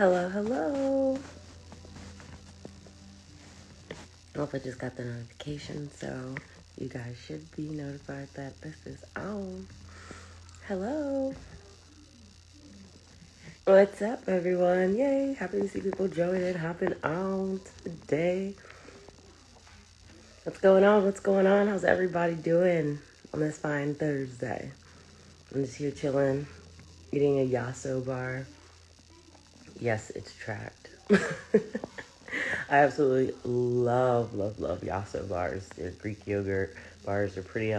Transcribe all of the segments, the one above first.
Hello, hello. Well, I just got the notification, so you guys should be notified that this is on. Hello. What's up, everyone? Yay. Happy to see people joining, hopping on today. What's going on? What's going on? How's everybody doing on this fine Thursday? I'm just here chilling, eating a yasso bar. Yes, it's tracked. I absolutely love yasso bars. They're Greek yogurt bars. They're pretty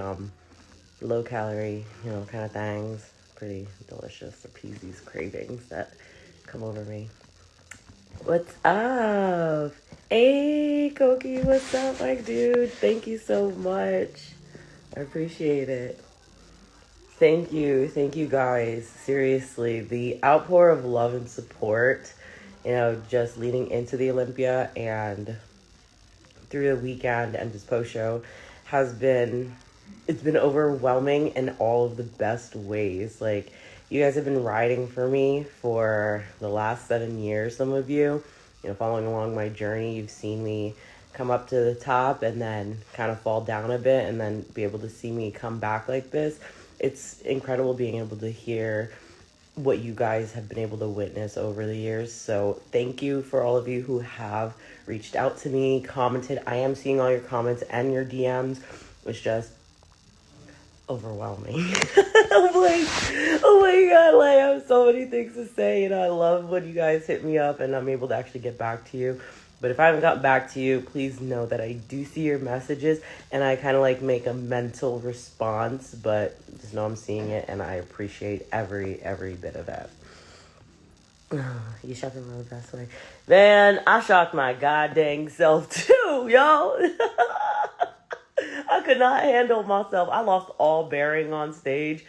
low calorie, kind of things. Pretty delicious. Appease these cravings that come over me. What's up? Hey, Koki, what's up, my dude? Thank you so much. I appreciate it. Thank you guys. Seriously, the outpour of love and support, just leading into the Olympia and through the weekend and this post show it's been overwhelming in all of the best ways. Like, you guys have been riding for me for the last 7 years. Some of you, following along my journey, you've seen me come up to the top and then kind of fall down a bit and then be able to see me come back like this. It's incredible being able to hear what you guys have been able to witness over the years. So thank you for all of you who have reached out to me, commented. I am seeing all your comments and your DMs. It's just overwhelming. oh my God, I have so many things to say, and I love when you guys hit me up and I'm able to actually get back to you. But if I haven't gotten back to you, please know that I do see your messages and I kind of make a mental response, but just know I'm seeing it and I appreciate every bit of it. You shocked me the best way. Man, I shocked my goddamn self too, yo. I could not handle myself. I lost all bearing on stage,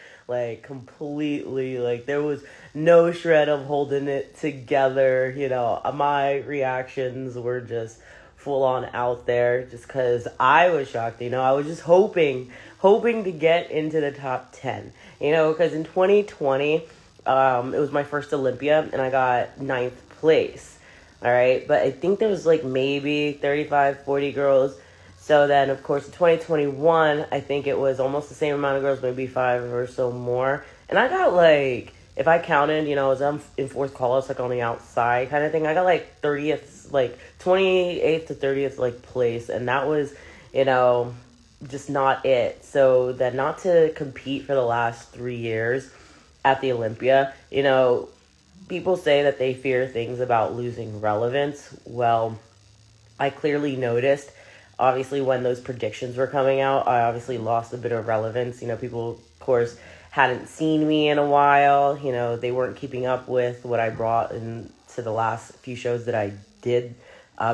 completely. There was no shred of holding it together. My reactions were just full on out there just because I was shocked. I was just hoping to get into the top 10, because in 2020, it was my first Olympia and I got 9th place. All right. But I think there was maybe 35, 40 girls. So then, of course, in 2021, I think it was almost the same amount of girls, maybe 5 or so more. And I got if I counted, I was in 4th call-outs, on the outside kind of thing. I got 30th, 28th to 30th place. And that was, just not it. So then not to compete for the last 3 years at the Olympia, people say that they fear things about losing relevance. Well, I clearly noticed. Obviously, when those predictions were coming out, I obviously lost a bit of relevance. People, of course, hadn't seen me in a while. They weren't keeping up with what I brought into the last few shows that I did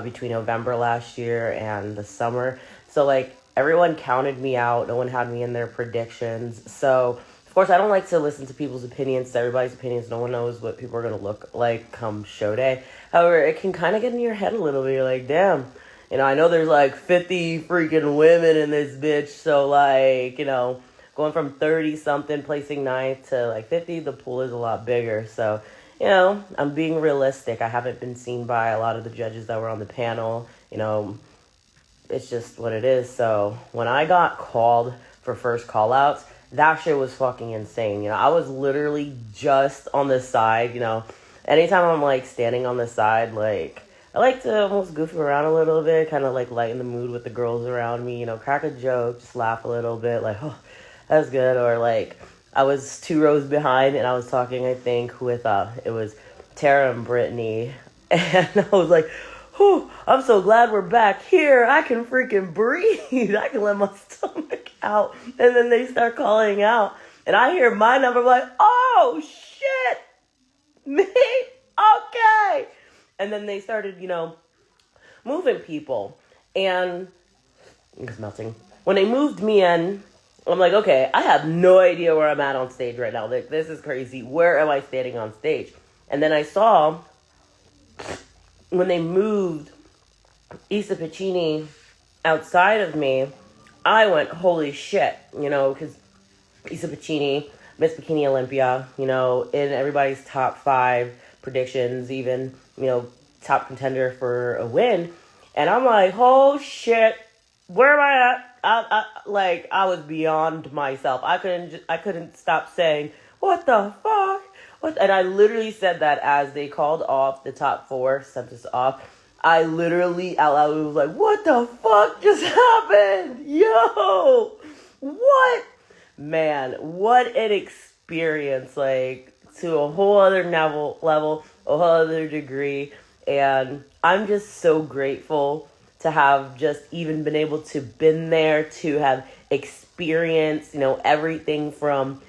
between November last year and the summer. So, everyone counted me out. No one had me in their predictions. So, of course, I don't like to listen to people's opinions, to everybody's opinions. No one knows what people are going to look like come show day. However, it can kind of get in your head a little bit. You're like, damn. I know there's 50 freaking women in this bitch. So going from 30 something placing 9th to 50, the pool is a lot bigger. So, I'm being realistic. I haven't been seen by a lot of the judges that were on the panel. It's just what it is. So when I got called for first call outs, that shit was fucking insane. I was literally just on the side, anytime I'm standing on the side, I like to almost goof around a little bit, kind of lighten the mood with the girls around me, crack a joke, just laugh a little bit, oh, that's good. Or I was 2 rows behind and I was talking, I think, with, it was Tara and Brittany. And I was like, whew, I'm so glad we're back here. I can freaking breathe. I can let my stomach out. And then they start calling out. And I hear my number, I'm like, oh, shit, me? Okay. And then they started, moving people. And it's melting. When they moved me in, I'm like, okay, I have no idea where I'm at on stage right now. This is crazy. Where am I standing on stage? And then I saw when they moved Issa Piccini outside of me, I went, holy shit, because Issa Piccini, Miss Bikini Olympia, in everybody's top 5 predictions, even, top contender for a win. And I'm like, oh shit, where am I at? I was beyond myself. I couldn't stop saying, what the fuck? And I literally said that as they called off the top four, sent us off. I literally out loud was like, what the fuck just happened? Yo, what? Man, what an experience, like, to a whole other level, a whole other degree. And I'm just so grateful to have just even been able to been there, to have experienced, everything from,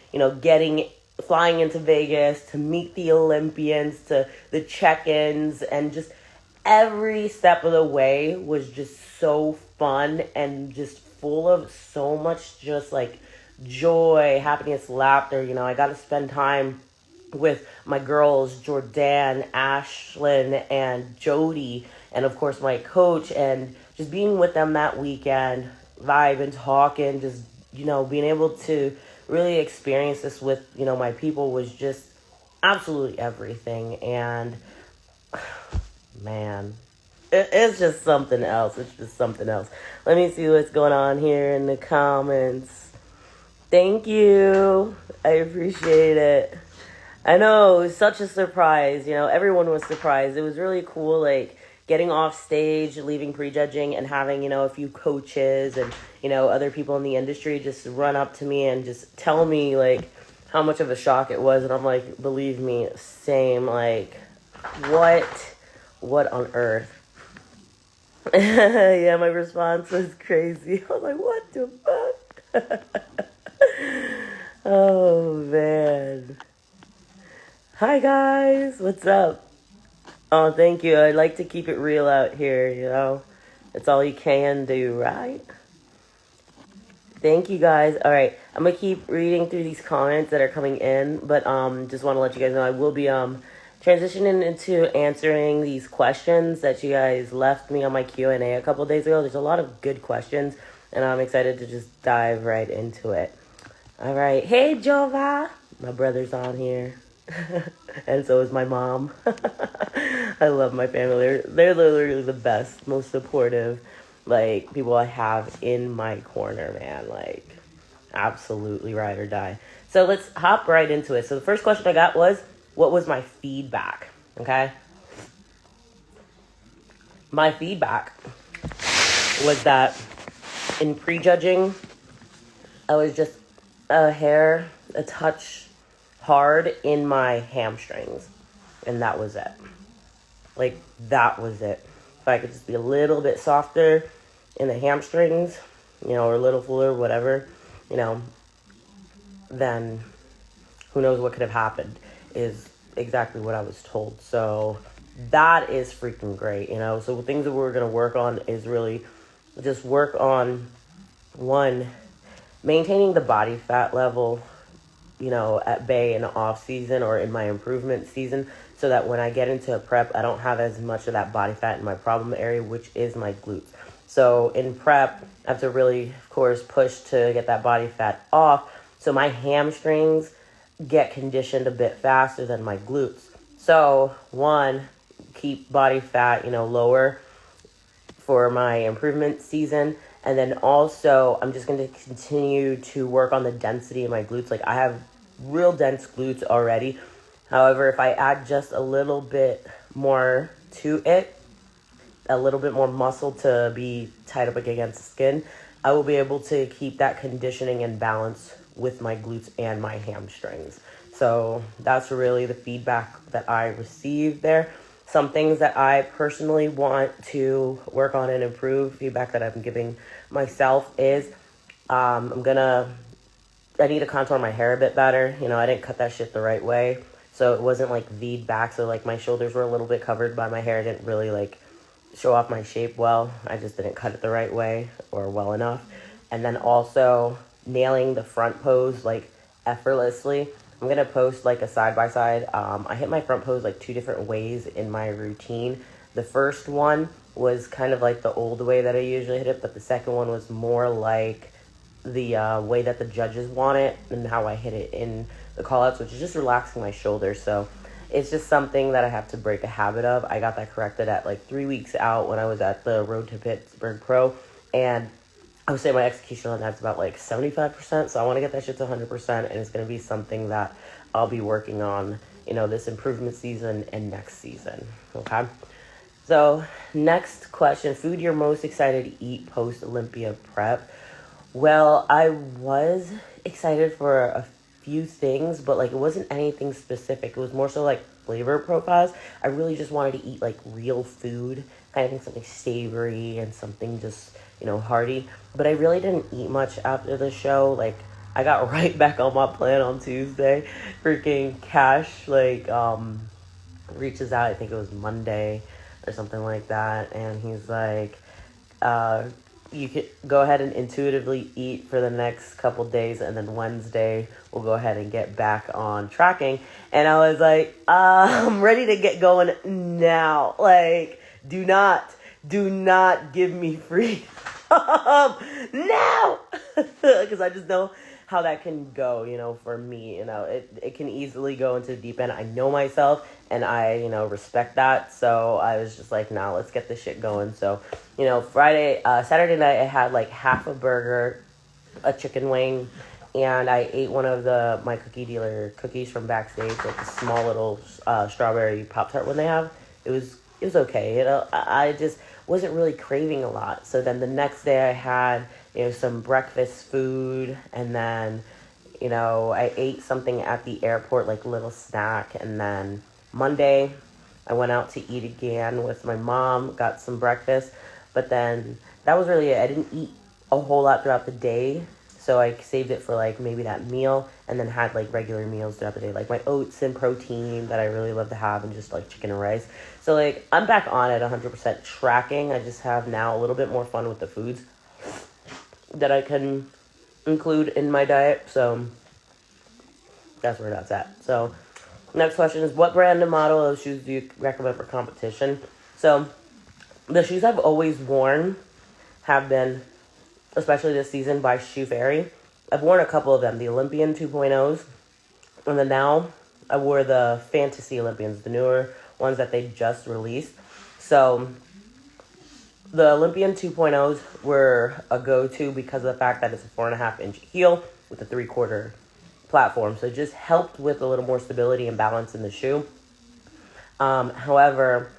flying into Vegas, to meet the Olympians, to the check-ins, and just every step of the way was just so fun and just full of so much just like joy, happiness, laughter. I got to spend time with my girls, Jordan, Ashlyn, and Jody, and of course my coach, and just being with them that weekend, vibing, talking, just, being able to really experience this with, my people was just absolutely everything. And man, it's just something else. It's just something else. Let me see what's going on here in the comments. Thank you. I appreciate it. I know, it was such a surprise. Everyone was surprised. It was really cool, like, getting off stage, leaving prejudging, and having, a few coaches and, other people in the industry just run up to me and just tell me, like, how much of a shock it was. And I'm like, believe me, same, like, what on earth? Yeah, my response was crazy. I was like, what the fuck? Oh, man. Hi, guys. What's up? Oh, thank you. I like to keep it real out here, It's all you can do, right? Thank you, guys. All right. I'm going to keep reading through these comments that are coming in, but just want to let you guys know I will be transitioning into answering these questions that you guys left me on my Q&A a couple days ago. There's a lot of good questions, and I'm excited to just dive right into it. All right. Hey, Jova. My brother's on here. And so is my mom. I love my family. They're literally the best, most supportive, like, people I have in my corner, man. Like, absolutely ride or die. So let's hop right into it. So the first question I got was, what was my feedback? Okay. My feedback was that in prejudging, I was just a touch hard in my hamstrings. And that was it. Like, that was it. If I could just be a little bit softer in the hamstrings, or a little fuller, whatever, then who knows what could have happened, is exactly what I was told. So that is freaking great, So the things that we're going to work on is really just work on, one, maintaining the body fat level, at bay in the off season or in my improvement season, so that when I get into a prep, I don't have as much of that body fat in my problem area, which is my glutes. So in prep, I have to really, of course, push to get that body fat off, so my hamstrings get conditioned a bit faster than my glutes. So one, keep body fat, lower for my improvement season. And then also, I'm just going to continue to work on the density of my glutes. Like, I have real dense glutes already. However, if I add just a little bit more to it, a little bit more muscle to be tied up against the skin, I will be able to keep that conditioning and balance with my glutes and my hamstrings. So that's really the feedback that I received there. Some things that I personally want to work on and improve, feedback that I'm giving myself is, I need to contour my hair a bit better. I didn't cut that shit the right way. So it wasn't like V'd back. So like my shoulders were a little bit covered by my hair. I didn't really like show off my shape well. I just didn't cut it the right way or well enough. And then also nailing the front pose like effortlessly. I'm going to post like a side-by-side. I hit my front pose like 2 different ways in my routine. The first one was kind of like the old way that I usually hit it, but the second one was more like the way that the judges want it and how I hit it in the call-outs, which is just relaxing my shoulders. So It's just something that I have to break a habit of. I got that corrected at like 3 weeks out when I was at the Road to Pittsburgh Pro, and I would say my execution on that's about like 75%. So I want to get that shit to 100%, and it's going to be something that I'll be working on, this improvement season and next season. Okay. So next question, food you're most excited to eat post Olympia prep. Well, I was excited for a few things, but like it wasn't anything specific. It was more so like flavor profiles. I really just wanted to eat like real food, kind of something savory and something just, hearty. But I really didn't eat much after the show. Like I got right back on my plan on Tuesday. Freaking Cash reaches out, I think it was Monday or something like that, and he's like, you could go ahead and intuitively eat for the next couple days, and then Wednesday we'll go ahead and get back on tracking. And I was like, I'm ready to get going now. Like, do not give me freedom now, because I just know how that can go, for me. It can easily go into the deep end. I know myself, and I, respect that. So I was just like, nah, let's get this shit going. So, Saturday night, I had like half a burger, a chicken wing, and I ate one of my cookie dealer cookies from backstage, like the small little strawberry Pop-Tart one they have. It was okay. I just wasn't really craving a lot. So then the next day I had, some breakfast food, and then, I ate something at the airport, like a little snack, and then Monday I went out to eat again with my mom, got some breakfast, but then that was really it. I didn't eat a whole lot throughout the day, so I saved it for like maybe that meal, and then had like regular meals throughout the day, like my oats and protein that I really love to have, and just like chicken and rice. So like I'm back on at 100% tracking. I just have now a little bit more fun with the foods that I can include in my diet. So that's where that's at. So next question is, what brand and model of shoes do you recommend for competition? So the shoes I've always worn have been, especially this season, by Shoe Fairy. I've worn a couple of them, the Olympian 2.0s, and then now I wore the Fantasy Olympians, the newer ones that they just released. So the Olympian 2.0s were a go-to because of the fact that it's a 4.5-inch heel with a 3/4 platform. So it just helped with a little more stability and balance in the shoe. However,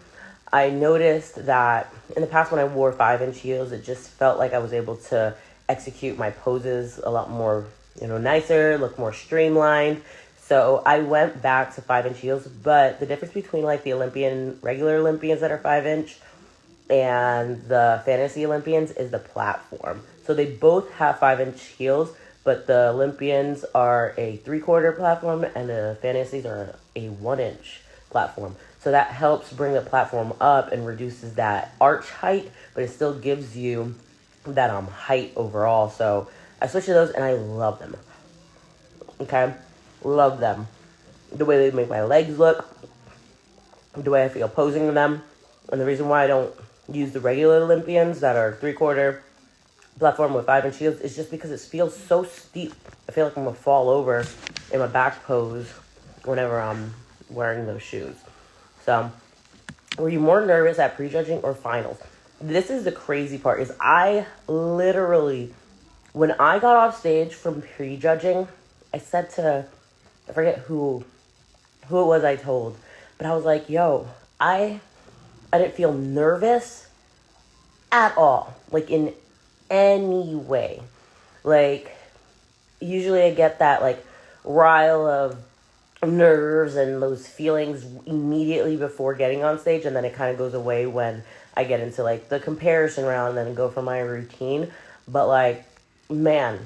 I noticed that in the past when I wore 5-inch heels, it just felt like I was able to execute my poses a lot more, nicer, look more streamlined. So I went back to 5-inch heels, but the difference between like the regular Olympians that are 5-inch and the Fantasy Olympians is the platform. So they both have 5-inch heels, but the Olympians are a 3/4 platform and the Fantasies are a 1-inch platform. So that helps bring the platform up and reduces that arch height, but it still gives you that height overall. So I switched to those and I love them. Okay? Love them. The way they make my legs look, the way I feel posing in them. And the reason why I don't use the regular Olympians that are 3/4 platform with 5-inch heels is just because it feels so steep. I feel like I'm going to fall over in my back pose whenever I'm wearing those shoes. So, were you more nervous at prejudging or finals? This is the crazy part, is I literally, when I got off stage from prejudging, I said to, I forget who it was I told, but I was like, yo, I didn't feel nervous at all, like in any way. Like, usually I get that like rile of nerves and those feelings immediately before getting on stage, and then it kind of goes away when I get into like the comparison round and then go for my routine. But like, man,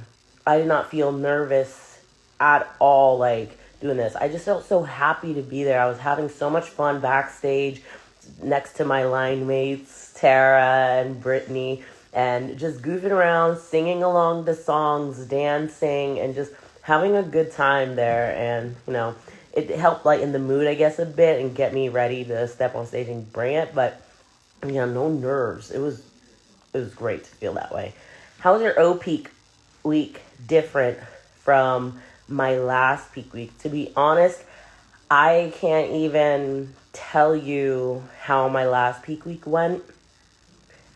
I did not feel nervous at all like doing this. I just felt so happy to be there. I was having so much fun backstage next to my line mates Tara and Brittany, and just goofing around, singing along the songs, dancing, and just having a good time there. And it helped lighten the mood, I guess, a bit and get me ready to step on stage and bring it. But no nerves. It was great to feel that way. How was your O peak week different from my last peak week? To be honest, I can't even tell you how my last peak week went.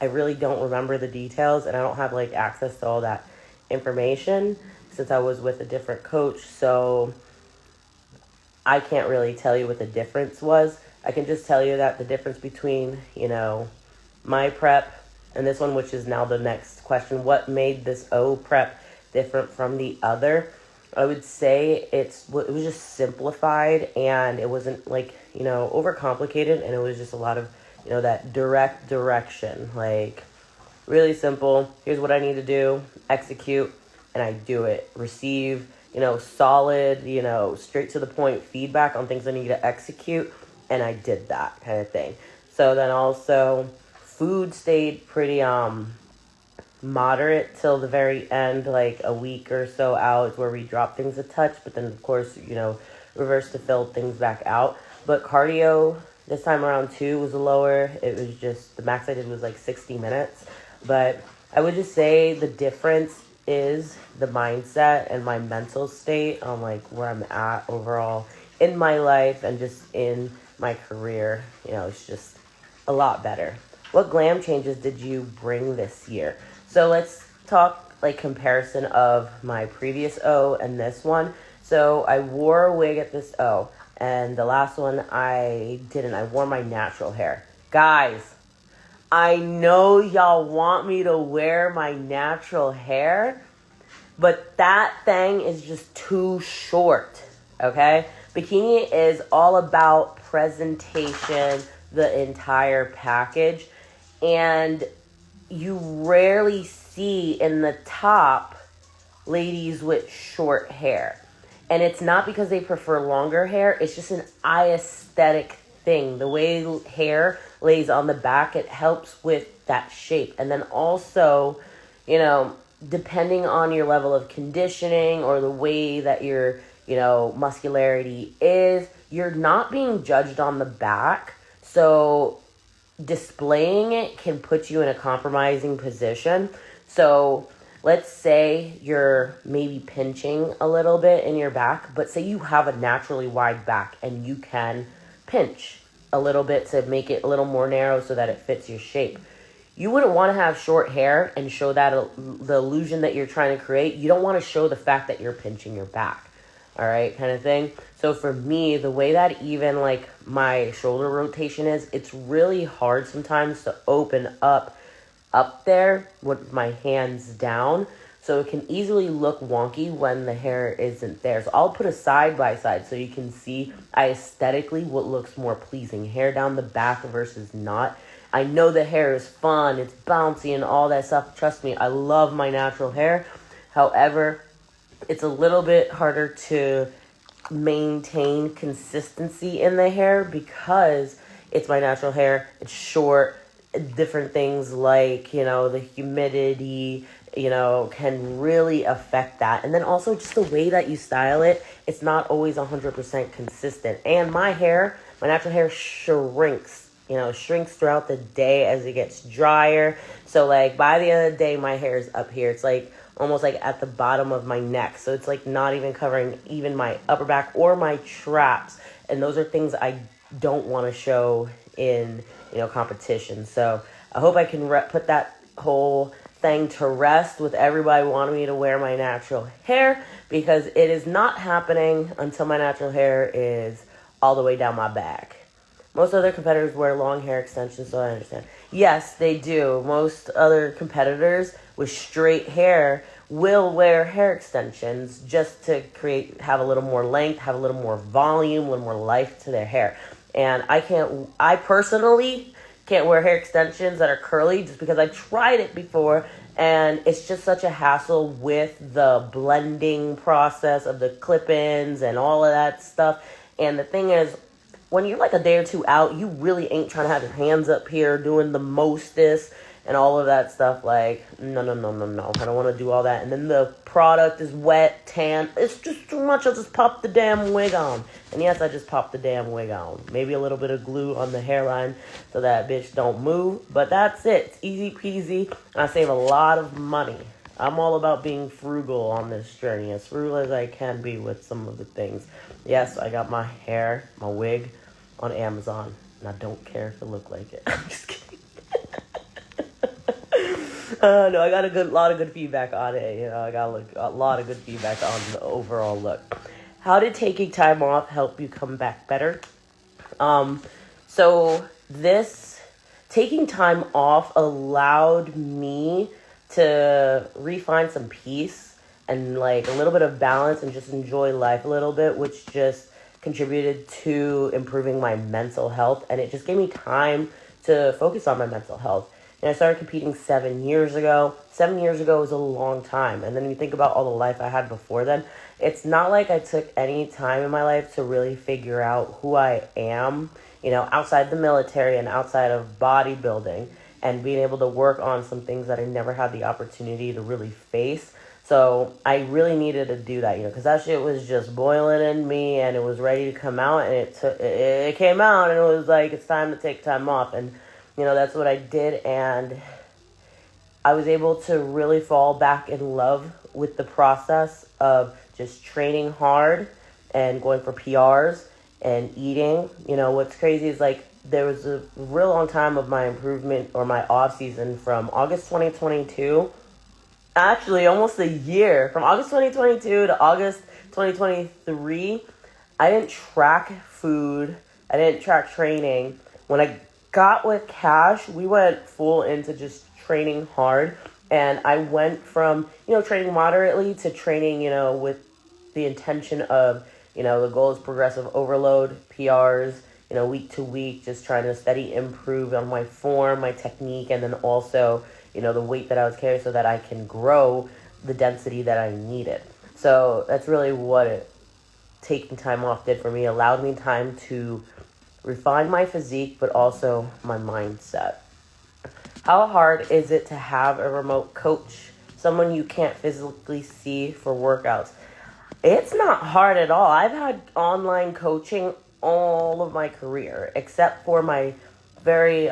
I really don't remember the details, and I don't have like access to all that information since I was with a different coach. So I can't really tell you what the difference was. I can just tell you that the difference between, my prep and this one, which is now the next question, what made this O prep different from the other? I would say it was just simplified, and it wasn't like, overcomplicated, and it was just a lot of, that direct direction, like really simple. Here's what I need to do, execute, and I do it. Receive, solid, straight to the point feedback on things I need to execute, and I did that kind of thing. So then also food stayed pretty moderate till the very end, like a week or so out is where we dropped things a touch, but then of course, reverse to fill things back out. But cardio this time around too was lower. It was just, the max I did was like 60 minutes. But I would just say the difference is the mindset and my mental state on like where I'm at overall in my life and just in my career. It's just a lot better. What glam changes did you bring this year? So let's talk like comparison of my previous O and this one. So I wore a wig at this O, and the last one I didn't. I wore my natural hair. Guys, I know y'all want me to wear my natural hair, but that thing is just too short, okay? Bikini is all about presentation, the entire package, and you rarely see in the top ladies with short hair. And it's not because they prefer longer hair, it's just an eye aesthetic thing. The way hair lays on the back, it helps with that shape. And then also, depending on your level of conditioning or the way that your, muscularity is, you're not being judged on the back. So displaying it can put you in a compromising position. So let's say you're maybe pinching a little bit in your back, but say you have a naturally wide back and you can pinch a little bit to make it a little more narrow so that it fits your shape. You wouldn't want to have short hair and show that the illusion that you're trying to create. You don't want to show the fact that you're pinching your back. All right, kind of thing. So for me, the way that even like my shoulder rotation is, it's really hard sometimes to open up there with my hands down. So it can easily look wonky when the hair isn't there. So I'll put a side by side so you can see aesthetically what looks more pleasing. Hair down the back versus not. I know the hair is fun, it's bouncy and all that stuff. Trust me, I love my natural hair. However, it's a little bit harder to maintain consistency in the hair because it's my natural hair. It's short. Different things like, the humidity, can really affect that. And then also just the way that you style it, it's not always 100% consistent. And my natural hair shrinks, shrinks throughout the day as it gets drier. So like by the end of the day, my hair is up here. It's like almost like at the bottom of my neck. So it's like not even covering even my upper back or my traps. And those are things I don't want to show in, competition. So I hope I can put that whole thing to rest with everybody wanting me to wear my natural hair, because it is not happening until my natural hair is all the way down my back. Most other competitors wear long hair extensions, so I understand. Yes, they do. Most other competitors with straight hair will wear hair extensions just to have a little more length, have a little more volume, a little more life to their hair. And I personally can't wear hair extensions that are curly just because I tried it before, and it's just such a hassle with the blending process of the clip-ins and all of that stuff. And the thing is, when you're like a day or two out, you really ain't trying to have your hands up here doing the mostest and all of that stuff. Like, no. I don't want to do all that. And then the product is wet, tan. It's just too much. I'll just pop the damn wig on. And yes, I just popped the damn wig on. Maybe a little bit of glue on the hairline so that bitch don't move. But that's it. It's easy peasy. And I save a lot of money. I'm all about being frugal on this journey, as frugal as I can be with some of the things. Yes, I got my hair, my wig on Amazon, and I don't care if it look like it. I'm just kidding. No, I got a lot of good feedback on it. You know, I got a lot of good feedback on the overall look. How did taking time off help you come back better? So this taking time off allowed me to refine some peace and like a little bit of balance and just enjoy life a little bit, which just contributed to improving my mental health. And it just gave me time to focus on my mental health. And I started competing 7 years ago. 7 years ago was a long time. And then you think about all the life I had before then. It's not like I took any time in my life to really figure out who I am, you know, outside the military and outside of bodybuilding, and being able to work on some things that I never had the opportunity to really face. So I really needed to do that, you know, because that shit was just boiling in me and it was ready to come out, and it came out and it was like, it's time to take time off. And, you know, that's what I did. And I was able to really fall back in love with the process of just training hard and going for PRs and eating. You know, what's crazy is like there was a real long time of my improvement or my off season from August 2022, actually almost a year, from August 2022 to August 2023. I didn't track food. I didn't track training. When I got with Cash, we went full into just training hard. And I went from, you know, training moderately to training, you know, with the intention of, you know, the goal is progressive overload, PRs, you know, week to week, just trying to steady improve on my form, my technique, and then also, you know, the weight that I was carrying so that I can grow the density that I needed. So that's really what taking time off did for me. It allowed me time to refine my physique, but also my mindset. How hard is it to have a remote coach, someone you can't physically see for workouts? It's not hard at all. I've had online coaching all of my career, except for my very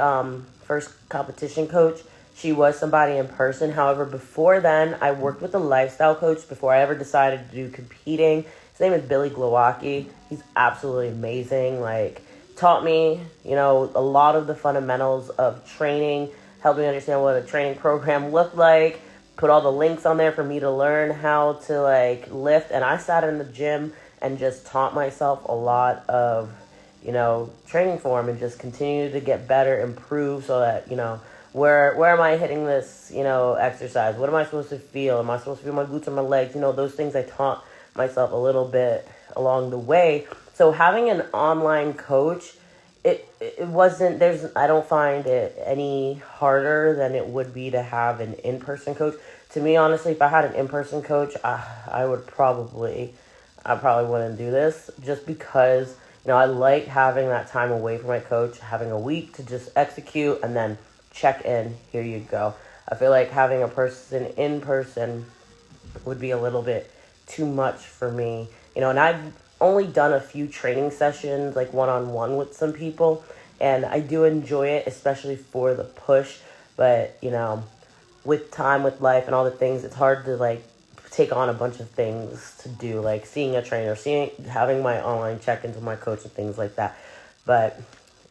first competition coach. She was somebody in person. However, before then, I worked with a lifestyle coach before I ever decided to do competing. His name is Billy Glowacki. He's absolutely amazing. Like, taught me, you know, a lot of the fundamentals of training, helped me understand what a training program looked like, put all the links on there for me to learn how to like lift. And I sat in the gym and just taught myself a lot of, you know, training form and just continued to get better, improve, so that, you know, where am I hitting this, you know, exercise? What am I supposed to feel? Am I supposed to feel my glutes or my legs? You know, those things I taught myself a little bit along the way. So having an online coach, it wasn't, I don't find it any harder than it would be to have an in-person coach. To me, honestly, if I had an in-person coach, I probably wouldn't do this, just because, you know, I like having that time away from my coach, having a week to just execute and then check in, here you go. I feel like having a person in person would be a little bit too much for me, you know. And I've only done a few training sessions, like one-on-one with some people, and I do enjoy it, especially for the push. But, you know, with time, with life and all the things, it's hard to like take on a bunch of things to do, like seeing a trainer, having my online check-ins with my coach and things like that. But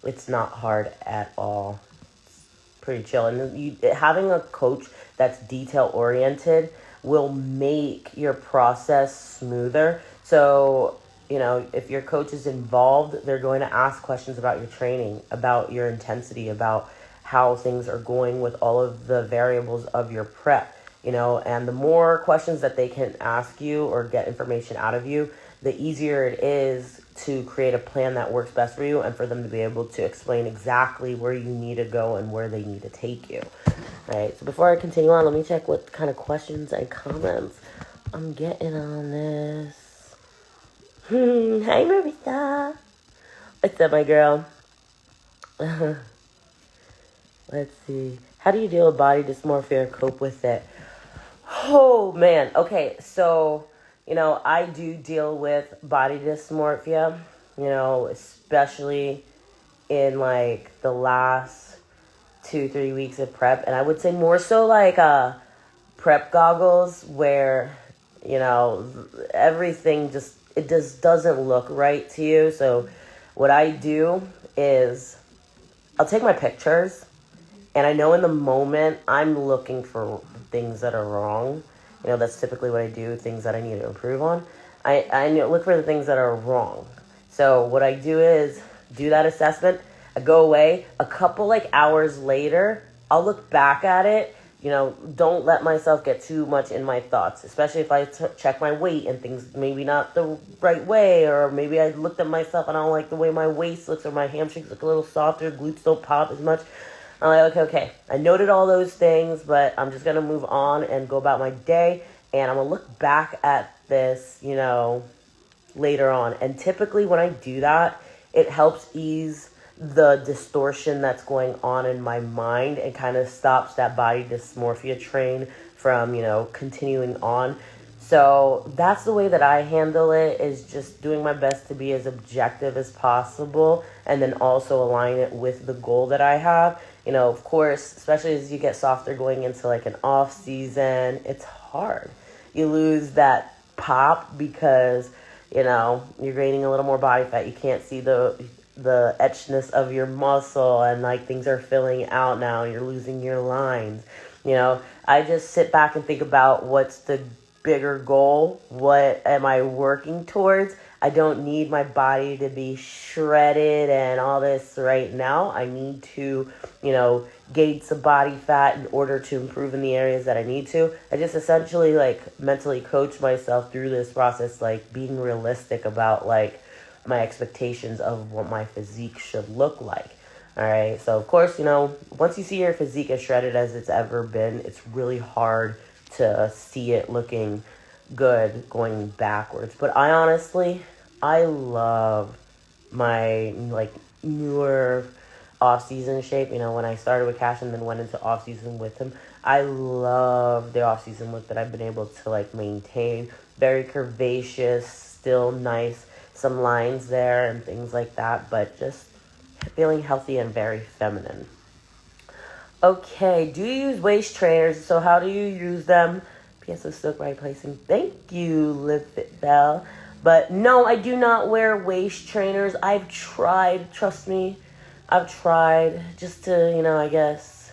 it's not hard at all. It's pretty chill. And having a coach that's detail-oriented will make your process smoother. So, you know, if your coach is involved, they're going to ask questions about your training, about your intensity, about how things are going with all of the variables of your prep, you know. And the more questions that they can ask you or get information out of you, the easier it is to create a plan that works best for you, and for them to be able to explain exactly where you need to go and where they need to take you. All right, so before I continue on, let me check what kind of questions and comments I'm getting on this. Hi, Marissa. What's up, my girl? Let's see. How do you deal with body dysmorphia or cope with it? Oh, man. Okay, so, you know, I do deal with body dysmorphia, you know, especially in, like, the last 2-3 weeks of prep. And I would say more so, like, prep goggles where, everything it just doesn't look right to you. So what I do is I'll take my pictures, and I know in the moment I'm looking for things that are wrong. That's typically what I do, things that I need to improve on. I look for the things that are wrong. So what I do is do that assessment. I go away. A couple hours later, I'll look back at it. Don't let myself get too much in my thoughts, especially if I check my weight and things maybe not the right way, or maybe I looked at myself and I don't like the way my waist looks, or my hamstrings look a little softer, glutes don't pop as much. I'm like, okay. I noted all those things, but I'm just going to move on and go about my day, and I'm going to look back at this, later on. And typically when I do that, it helps ease the distortion that's going on in my mind and kind of stops that body dysmorphia train from, continuing on. So that's the way that I handle it, is just doing my best to be as objective as possible, and then also align it with the goal that I have. Of course, especially as you get softer going into an off season, it's hard. You lose that pop because, you're gaining a little more body fat. You can't see the etchness of your muscle, and things are filling out now. You're losing your lines. I just sit back and think about what's the bigger goal. What am I working towards? I don't need my body to be shredded and all this right now. I need to, gain some body fat in order to improve in the areas that I need to. I just essentially mentally coach myself through this process, being realistic about my expectations of what my physique should look like. All right. So of course, once you see your physique as shredded as it's ever been, it's really hard to see it looking good going backwards. But I love my newer off-season shape. When I started with Cash and then went into off-season with him, I love the off-season look that I've been able to maintain. Very curvaceous, still nice, some lines there and things like that, but just feeling healthy and very feminine. Okay, do you use waist trainers? So how do you use them? PSO Silk Right Placing. Thank you, Live Fit Bell. But no, I do not wear waist trainers. I've tried, trust me. I've tried just to, I guess,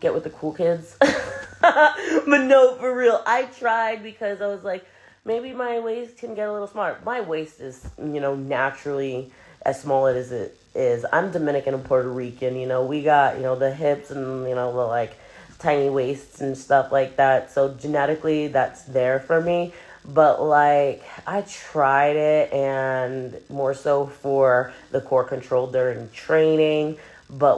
get with the cool kids. But no, for real. I tried because I was like, maybe my waist can get a little smaller. My waist is, naturally as small as it is. I'm Dominican and Puerto Rican. We got, the hips and, the tiny waists and stuff like that. So genetically, that's there for me. But I tried it, and more so for the core control during training. But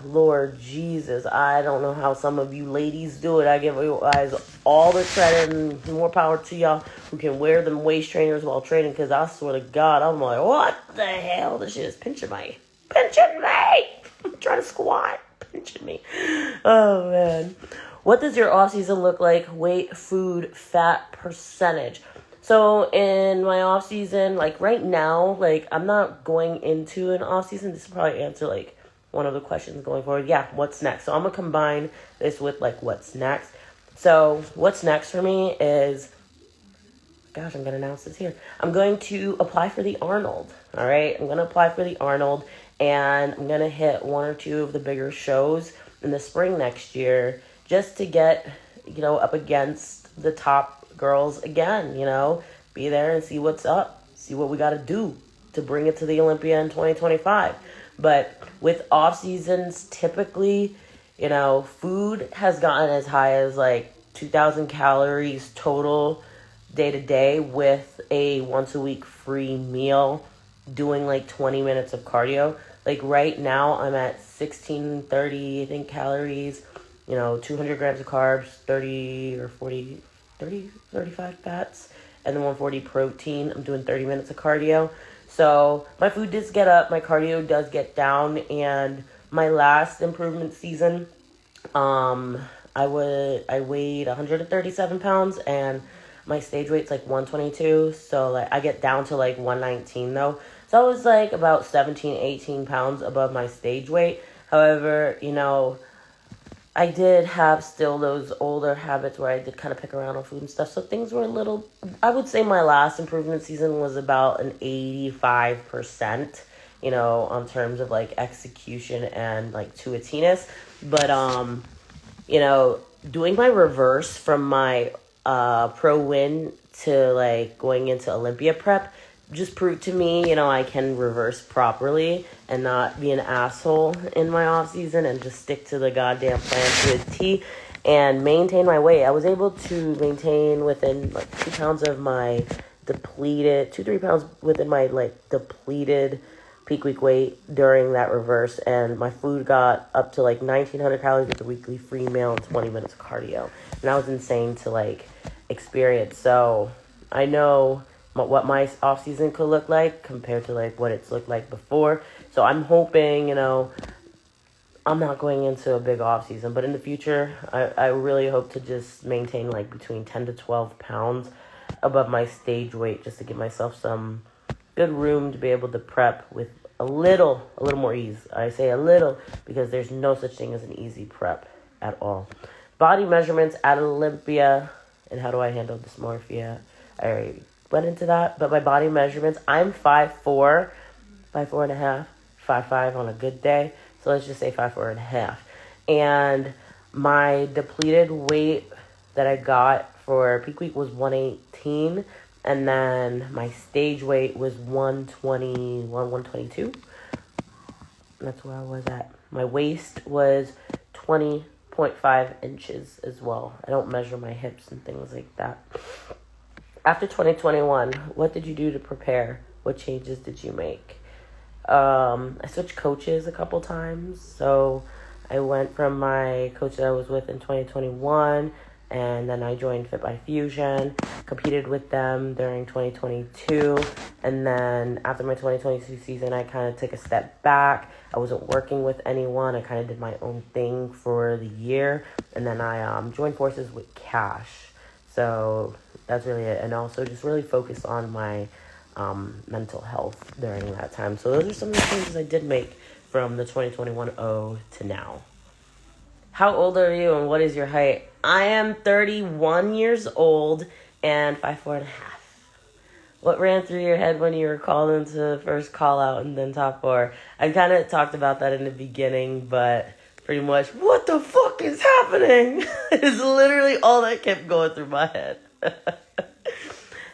Lord Jesus, I don't know how some of you ladies do it. I give you guys all the credit and more power to y'all who can wear them waist trainers while training. Because I swear to God, I'm like, what the hell? This shit is pinching me. I'm trying to squat. Pinching me. Oh, man. What does your off-season look like? Weight, food, fat, percentage. So in my off-season, right now, I'm not going into an off-season. This will probably answer, one of the questions going forward. Yeah, what's next? So I'm going to combine this with, what's next. So what's next for me is, gosh, I'm going to announce this here. I'm going to apply for the Arnold, all right? I'm going to apply for the Arnold, and I'm going to hit one or two of the bigger shows in the spring next year just to get, up against the top girls again, be there and see what's up, see what we got to do to bring it to the Olympia in 2025. But with off seasons, typically, food has gotten as high as 2,000 calories total day to day with a once a week free meal, doing 20 minutes of cardio. Right now I'm at 1630, I think, calories, 200 grams of carbs, 35 fats, and then 140 protein. I'm doing 30 minutes of cardio. So my food does get up, my cardio does get down, and my last improvement season, I weighed 137 pounds, and my stage weight's 122. So I get down to 119 though. So I was about 17, 18 pounds above my stage weight. However, I did have still those older habits where I did kind of pick around on food and stuff. So things were a little, I would say my last improvement season was about an 85%, on terms of like execution and like to a T-ness. But, you know, doing my reverse from my pro win to like going into Olympia prep just proved to me, I can reverse properly and not be an asshole in my off season and just stick to the goddamn plan to a T and maintain my weight. I was able to maintain within like 2 pounds of my depleted, 2-3 pounds within my like depleted peak week weight during that reverse, and my food got up to like 1900 calories with a weekly free meal and 20 minutes of cardio, and that was insane to like experience. So I know what my off season could look like compared to like what it's looked like before. So I'm hoping, I'm not going into a big off season, but in the future, I really hope to just maintain like between 10 to 12 pounds above my stage weight, just to give myself some good room to be able to prep with a little more ease. I say a little because there's no such thing as an easy prep at all. Body measurements at Olympia, and how do I handle dysmorphia? I already went into that, but my body measurements, I'm 5'4", 5'4.5", 5'5" on a good day. So let's just say 5'4.5". And my depleted weight that I got for peak week was 118. And then my stage weight was 121, 122. That's where I was at. My waist was 20.5 inches as well. I don't measure my hips and things like that. After 2021, what did you do to prepare? What changes did you make? I switched coaches a couple times. So I went from my coach that I was with in 2021, and then I joined Fit by Fusion, competed with them during 2022. And then after my 2022 season, I kind of took a step back. I wasn't working with anyone. I kind of did my own thing for the year. And then I joined forces with Cash. So that's really it. And also just really focused on my mental health during that time. So those are some of the changes I did make from the 2021 O to now. How old are you and what is your height? I am 31 years old and 5'4.5". What ran through your head when you were called into first call out and then top 4? I kind of talked about that in the beginning, but pretty much, what the fuck is happening? Is literally all that kept going through my head.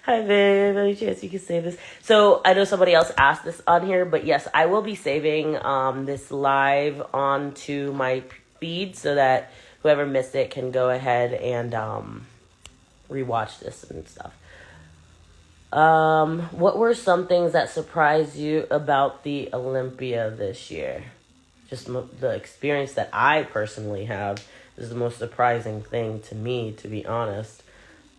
Hi, babe. Any chance you can save this? So I know somebody else asked this on here, but yes, I will be saving this live onto my feed so that whoever missed it can go ahead and rewatch this and stuff. What were some things that surprised you about the Olympia this year? Just the experience that I personally have is the most surprising thing to me, to be honest.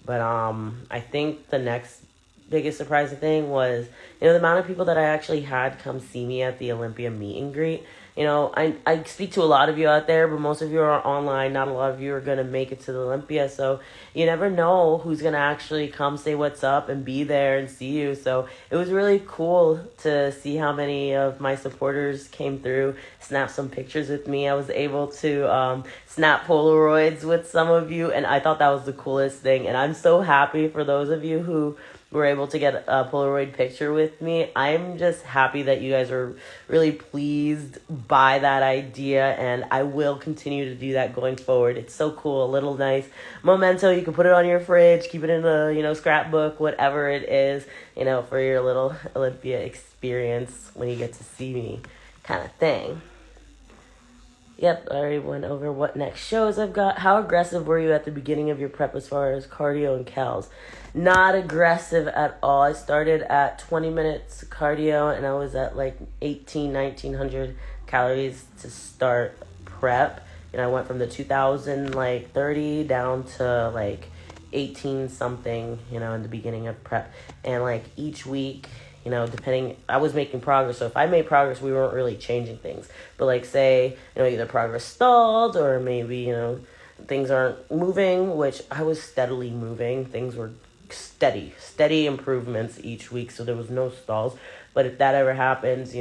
But I think the next biggest surprising thing was, the amount of people that I actually had come see me at the Olympia meet and greet. I speak to a lot of you out there, but most of you are online. Not a lot of you are going to make it to the Olympia. So you never know who's going to actually come say what's up and be there and see you. So it was really cool to see how many of my supporters came through, snap some pictures with me. I was able to snap Polaroids with some of you, and I thought that was the coolest thing. And I'm so happy for those of you who were able to get a Polaroid picture with me. I'm just happy that you guys are really pleased by that idea, and I will continue to do that going forward. It's so cool, a little nice memento. You can put it on your fridge, keep it in a scrapbook, whatever it is, for your little Olympia experience when you get to see me kind of thing. Yep, I already went over what next shows I've got. How aggressive were you at the beginning of your prep as far as cardio and cals? Not aggressive at all. I started at 20 minutes cardio, and I was at like 1900 calories to start prep. And I went from the 2030 down to like 18 something, in the beginning of prep. And like each week, depending, I was making progress. So if I made progress, we weren't really changing things. But like say, either progress stalled or maybe, things aren't moving, which I was steadily moving. Things were steady improvements each week. So there was no stalls. But if that ever happens,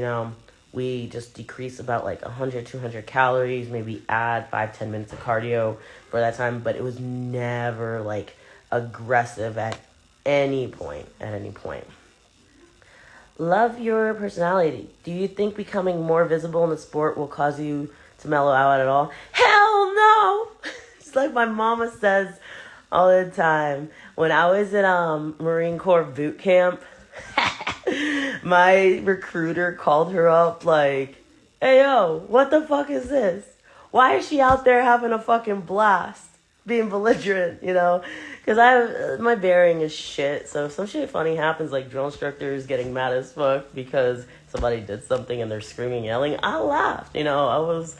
we just decrease about like 100-200 calories, maybe add 5-10 minutes of cardio for that time, but it was never like aggressive at any point. Love your personality. Do you think becoming more visible in the sport will cause you to mellow out at all? Hell no. It's like my mama says all the time. When I was at Marine Corps boot camp, my recruiter called her up like, hey, yo, what the fuck is this? Why is she out there having a fucking blast? Being belligerent, because my bearing is shit. So if some shit funny happens, like drill instructors getting mad as fuck because somebody did something and they're screaming, yelling, I laughed. I was,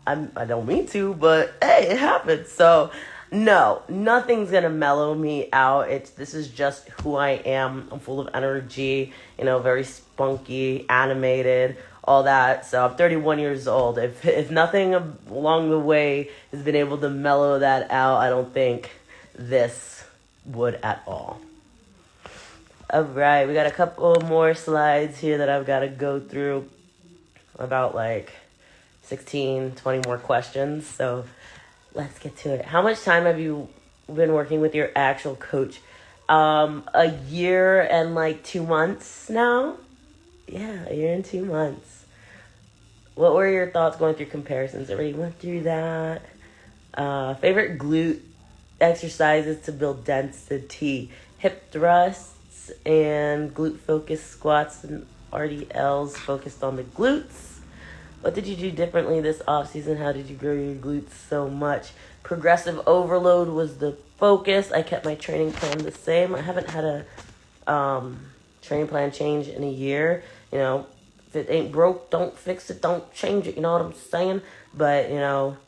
I don't mean to, but hey, it happened. So no, nothing's gonna mellow me out. This is just who I am. I'm full of energy, very spunky, animated, all that. So I'm 31 years old. If nothing along the way has been able to mellow that out, I don't think this would at all. All right, we got a couple more slides here that I've got to go through. About like 16, 20 more questions. So let's get to it. How much time have you been working with your actual coach? A year and like 2 months now. Yeah, a year and 2 months. What were your thoughts going through comparisons? Already went through that. Favorite glute exercises to build density. Hip thrusts and glute focused squats and RDLs focused on the glutes. What did you do differently this off season? How did you grow your glutes so much? Progressive overload was the focus. I kept my training plan the same. I haven't had a training plan change in a year. If it ain't broke, don't fix it, don't change it, you know what I'm saying? But,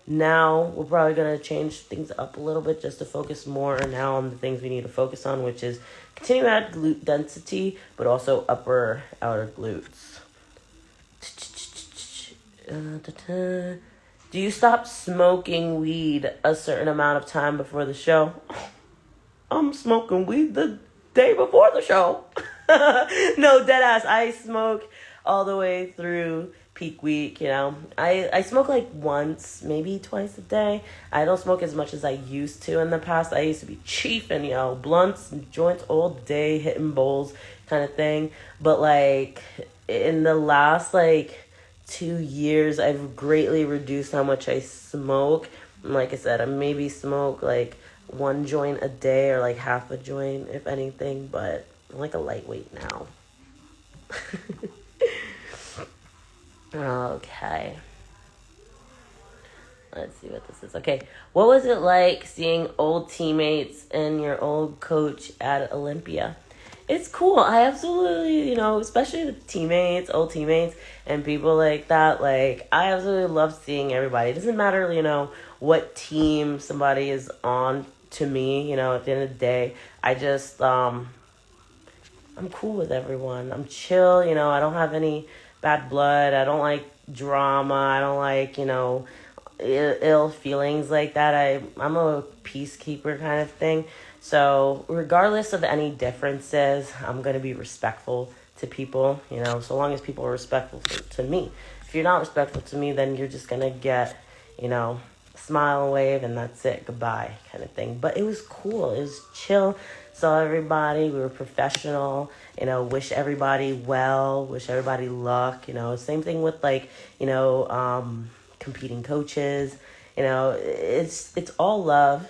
now we're probably going to change things up a little bit just to focus more now on the things we need to focus on, which is continue to add glute density, but also upper, outer glutes. Do you stop smoking weed a certain amount of time before the show? I'm smoking weed the day before the show. No, deadass. I smoke all the way through peak week, I smoke like once, maybe twice a day. I don't smoke as much as I used to in the past. I used to be chiefing, blunts and joints all day, hitting bowls kind of thing. But like in the last 2 years, I've greatly reduced how much I smoke. And like I said, I maybe smoke like one joint a day or like half a joint, if anything, but I'm like a lightweight now. Okay. Let's see what this is. Okay. What was it like seeing old teammates and your old coach at Olympia? It's cool. I absolutely, especially the teammates, old teammates, and people like that. Like, I absolutely love seeing everybody. It doesn't matter, what team somebody is on to me, at the end of the day. I just, I'm cool with everyone. I'm chill, I don't have any bad blood. I don't like drama. I don't like, ill feelings like that. I'm a peacekeeper kind of thing. So regardless of any differences, I'm going to be respectful to people, so long as people are respectful to me. If you're not respectful to me, then you're just going to get, smile and wave and that's it. Goodbye kind of thing. But it was cool. It was chill. Saw everybody. We were professional, wish everybody well, wish everybody luck, same thing with competing coaches, it's all love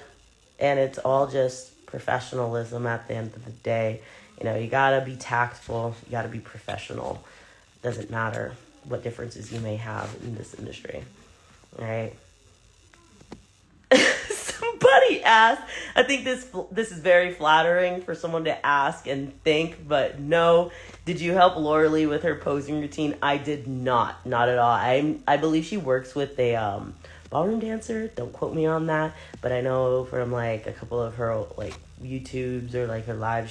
and it's all just professionalism at the end of the day. You gotta be tactful, you gotta be professional. Doesn't matter what differences you may have in this industry, all right? Somebody asked, I think this is very flattering for someone to ask and think, but no. Did you help Laura Lee with her posing routine? I did not at all. I believe she works with a ballroom dancer. Don't quote me on that, but I know from a couple of her YouTubes or her live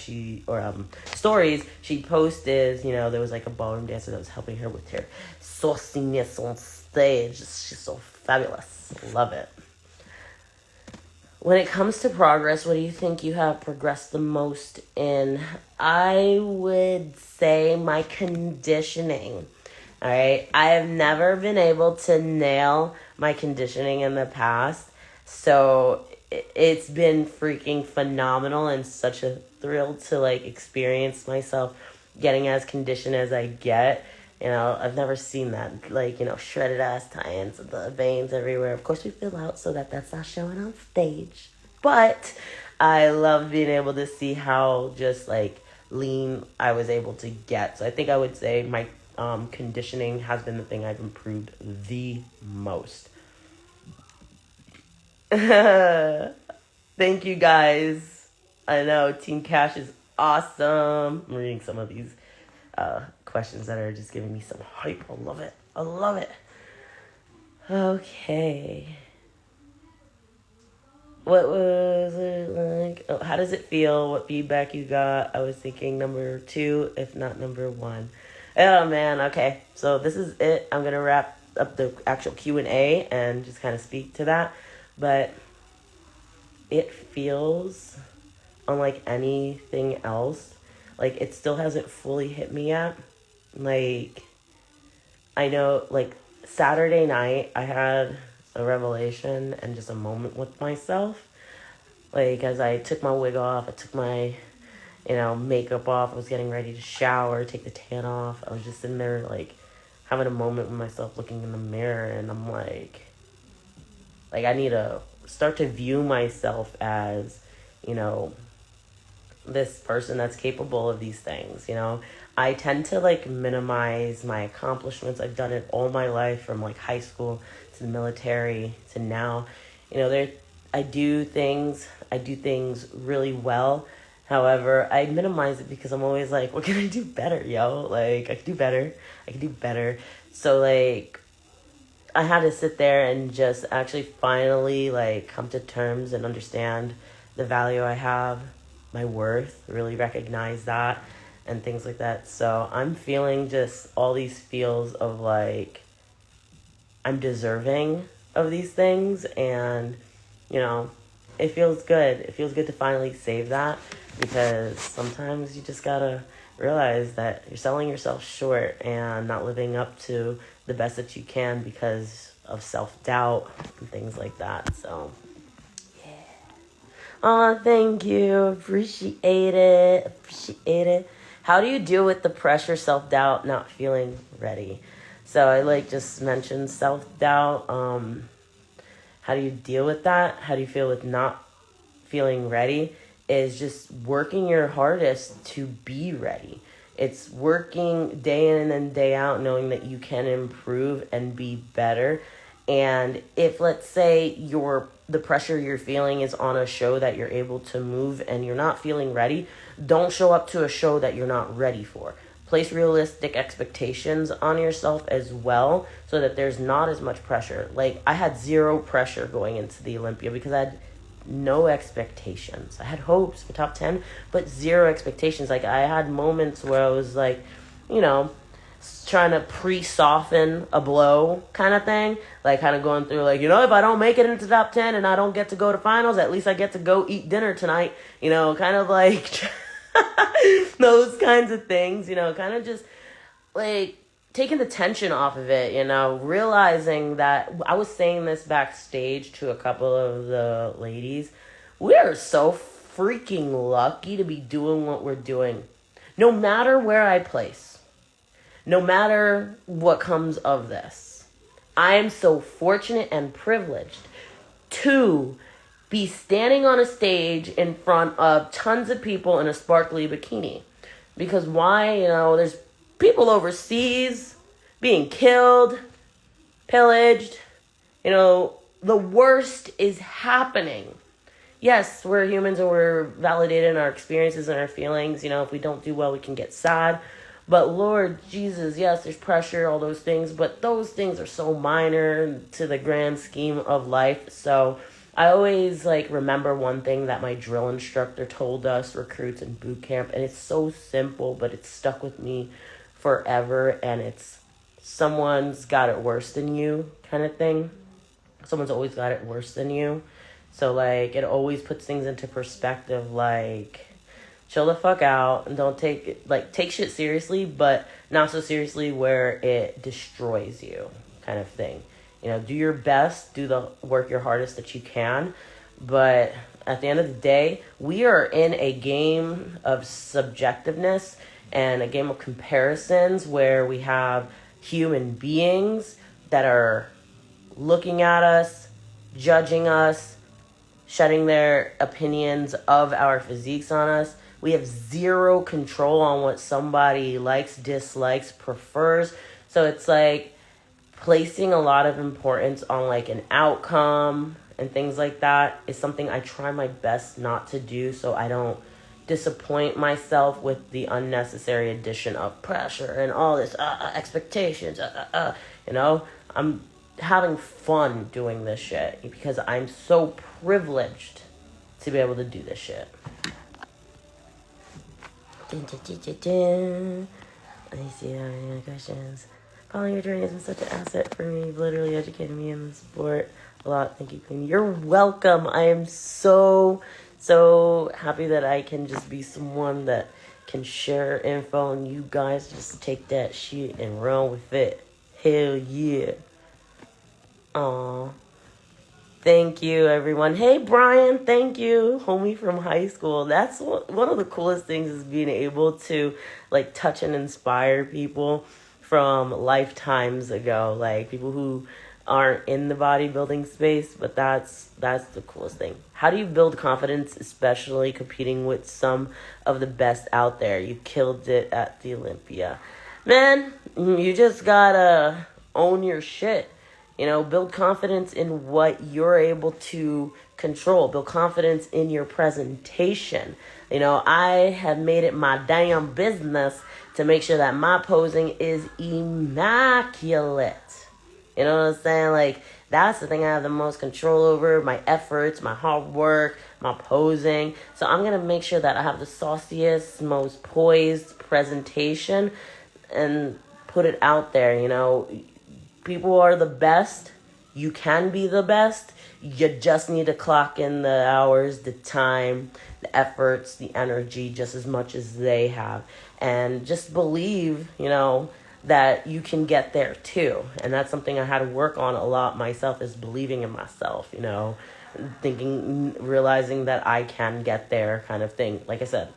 stories she posted. There was a ballroom dancer that was helping her with her sauciness on stage. She's so fabulous. Love it. When it comes to progress, what do you think you have progressed the most in? I would say my conditioning All right. I have never been able to nail my conditioning in the past. So it's been freaking phenomenal and such a thrill to like experience myself getting as conditioned as I get. You know, I've never seen that, like, you know, shredded ass tie-ins, the veins everywhere. Of course, we fill out so that that's not showing on stage. But I love being able to see how just like lean I was able to get. So I think I would say my conditioning has been the thing I've improved the most. Thank you guys. I know Team Cash is awesome. I'm reading some of these questions that are just giving me some hype. I love it. I love it. Okay. What was it like? Oh, how does it feel? What feedback you got? I was thinking number 2, if not number 1. Oh, man. Okay. So this is it. I'm going to wrap up the actual Q&A and just kind of speak to that. But it feels unlike anything else. Like, it still hasn't fully hit me yet. Like, I know, like, Saturday night, I had a revelation and just a moment with myself. Like, as I took my wig off, I took my, makeup off, I was getting ready to shower, take the tan off. I was just in there, like, having a moment with myself, looking in the mirror, and I'm like, I need to start to view myself as, this person that's capable of these things, I tend to, minimize my accomplishments. I've done it all my life, from, high school to the military to now. I do things really well. However, I minimize it because I'm always like, what can I do better, yo? I can do better. So, I had to sit there and just actually finally, come to terms and understand the value I have, my worth, really recognize that, and things like that. So I'm feeling just all these feels of, I'm deserving of these things, and, it feels good. It feels good to finally save that, because sometimes you just gotta realize that you're selling yourself short and not living up to the best that you can because of self-doubt and things like that. So, yeah. Oh, thank you. Appreciate it. How do you deal with the pressure, self-doubt, not feeling ready? So I just mentioned self-doubt. How do you deal with that? How do you feel with not feeling ready? Is just working your hardest to be ready. It's working day in and day out, knowing that you can improve and be better. And if, let's say, the pressure you're feeling is on a show that you're able to move and you're not feeling ready, don't show up to a show that you're not ready for. Place realistic expectations on yourself as well, so that there's not as much pressure. I had zero pressure going into the Olympia because I had no expectations. I had hopes for top 10, but zero expectations. I had moments where I was trying to pre-soften a blow kind of thing. Kind of going through if I don't make it into top 10 and I don't get to go to finals, at least I get to go eat dinner tonight. Kind of those kinds of things, kind of just taking the tension off of it, realizing that I was saying this backstage to a couple of the ladies. We are so freaking lucky to be doing what we're doing. No matter where I place, no matter what comes of this, I am so fortunate and privileged to be standing on a stage in front of tons of people in a sparkly bikini. Because why? There's people overseas being killed, pillaged. The worst is happening. Yes, we're humans and we're validated in our experiences and our feelings. If we don't do well, we can get sad. But Lord Jesus, yes, there's pressure, all those things. But those things are so minor to the grand scheme of life. So I always remember one thing that my drill instructor told us recruits in boot camp, and it's so simple, but it's stuck with me forever, and it's someone's got it worse than you kind of thing. Someone's always got it worse than you. So it always puts things into perspective. chill the fuck out and don't take shit seriously, but not so seriously where it destroys you, kind of thing. Do your best, do the work your hardest that you can, but at the end of the day, we are in a game of subjectiveness and a game of comparisons where we have human beings that are looking at us, judging us, shedding their opinions of our physiques on us. We have zero control on what somebody likes, dislikes, prefers. So it's like placing a lot of importance on like an outcome and things like that is something I try my best not to do, so I don't disappoint myself with the unnecessary addition of pressure and all this expectations. I'm having fun doing this shit because I'm so privileged to be able to do this shit. Let me see if I have any questions. Following your journey has been such an asset for me. You've literally educated me in the sport a lot. Thank you, Queen. You're welcome. I am so happy that I can just be someone that can share info and you guys just take that shit and run with it. Hell yeah. Aw. Thank you, everyone. Hey, Brian, thank you. Homie from high school. That's one of the coolest things is being able to, like, touch and inspire people from lifetimes ago. Like, people who aren't in the bodybuilding space, but that's the coolest thing. How do you build confidence, especially competing with some of the best out there? You killed it at the Olympia. Man, you just gotta own your shit. Build confidence in what you're able to control. Build confidence in your presentation. I have made it my damn business to make sure that my posing is immaculate. You know what I'm saying? Like, that's the thing I have the most control over. My efforts, my hard work, my posing. So I'm going to make sure that I have the sauciest, most poised presentation and put it out there, People are the best. You can be the best. You just need to clock in the hours, the time, the efforts, the energy, just as much as they have. And just believe, that you can get there too. And that's something I had to work on a lot myself, is believing in myself, realizing that I can get there kind of thing. Like I said,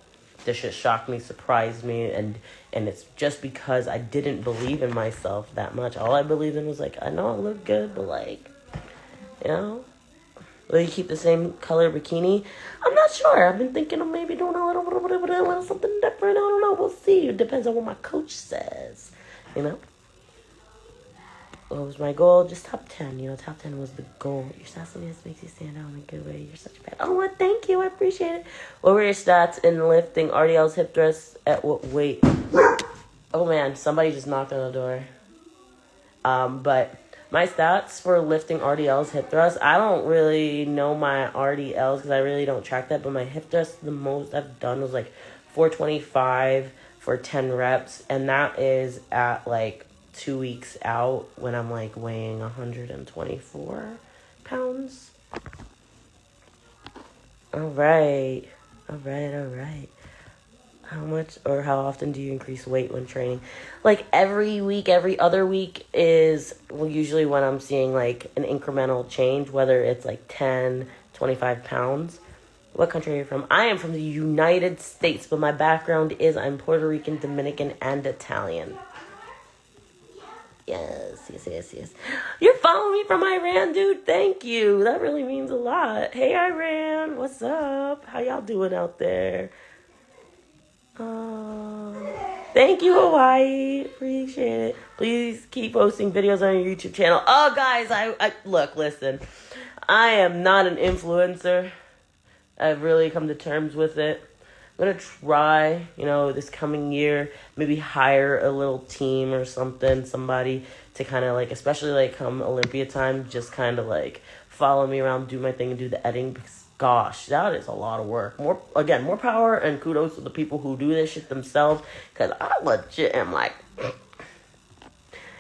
this shit shocked me, surprised me, and it's just because I didn't believe in myself that much. All I believed in was, like, I know I look good, but, like, will you keep the same color bikini? I'm not sure. I've been thinking of maybe doing a little something different. I don't know. We'll see. It depends on what my coach says, What was my goal? Just top 10. Top 10 was the goal. Your sassiness makes you stand out in a good way. You're such a bad... Oh, well, thank you. I appreciate it. What were your stats in lifting RDL's hip thrust at what weight? Oh, man. Somebody just knocked on the door. But my stats for lifting RDL's hip thrust, I don't really know my RDLs because I really don't track that. But my hip thrust, the most I've done was like 425 for 10 reps. And that is at like 2 weeks out when I'm like weighing 124 pounds. All right. How much or how often do you increase weight when training? Like every week, every other week is usually when I'm seeing like an incremental change, whether it's like 10, 25 pounds. What country are you from? I am from the United States, but my background is I'm Puerto Rican, Dominican, and Italian. Yes. You're following me from Iran, dude. Thank you. That really means a lot. Hey, Iran. What's up? How y'all doing out there? Thank you, Hawaii. Appreciate it. Please keep posting videos on your YouTube channel. Oh, guys, I look, listen. I am not an influencer. I've really come to terms with it. I'm going to try, this coming year, maybe hire a little team or somebody to kind of like, especially like come Olympia time, just kind of like follow me around, do my thing and do the editing because gosh, that is a lot of work. More power and kudos to the people who do this shit themselves because I legit am like, it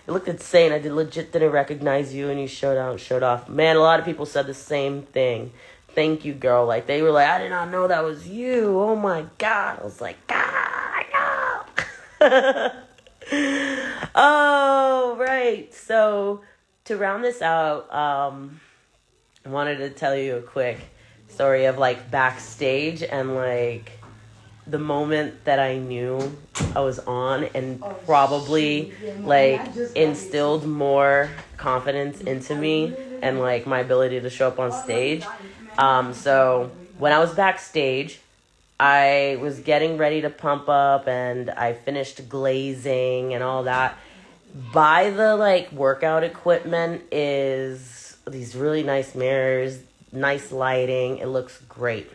looked insane. I legit didn't recognize you and you showed off. Man, a lot of people said the same thing. Thank you, girl. Like, they were like, I did not know that was you. Oh my God. I was like, God, I know. Oh, right. So to round this out, I wanted to tell you a quick story of like backstage and like the moment that I knew I was on and probably like instilled more confidence into me and like my ability to show up on stage. So when I was backstage, I was getting ready to pump up and I finished glazing and all that. By the like workout equipment is these really nice mirrors, nice lighting. It looks great.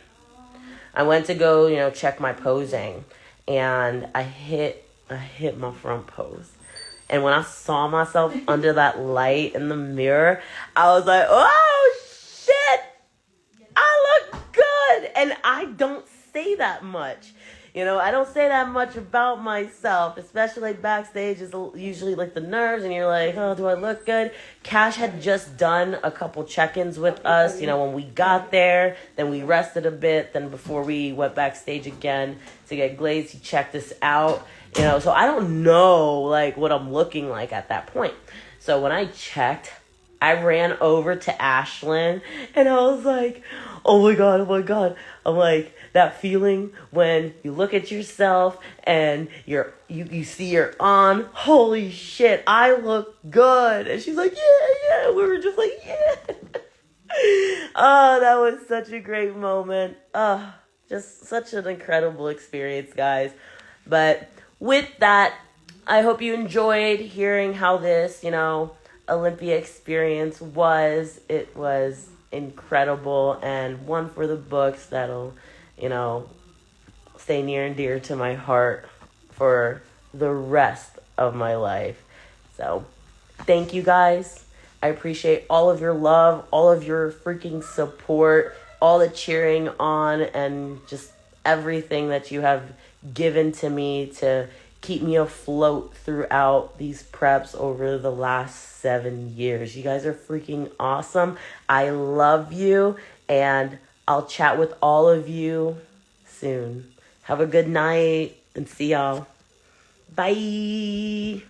I went to go, check my posing and I hit my front pose. And when I saw myself under that light in the mirror, I was like, oh shit, I look good. And I don't say that much. I don't say that much about myself, especially like backstage is usually like the nerves and you're like, oh, do I look good? Cash had just done a couple check-ins with us, when we got there, then we rested a bit, then before we went backstage again to get glazed, he checked us out, so I don't know like what I'm looking like at that point. So when I checked, I ran over to Ashlyn and I was like, oh my God. I'm like, that feeling when you look at yourself and you see you're on, holy shit, I look good. And she's like, yeah. We were just like, yeah. Oh, that was such a great moment. Oh, just such an incredible experience, guys. But with that, I hope you enjoyed hearing how this, Olympia experience was. It was incredible and one for the books that'll, stay near and dear to my heart for the rest of my life. So, thank you guys. I appreciate all of your love, all of your freaking support, all the cheering on, and just everything that you have given to me to keep me afloat throughout these preps over the last 7 years. You guys are freaking awesome. I love you, and I'll chat with all of you soon. Have a good night and see y'all. Bye.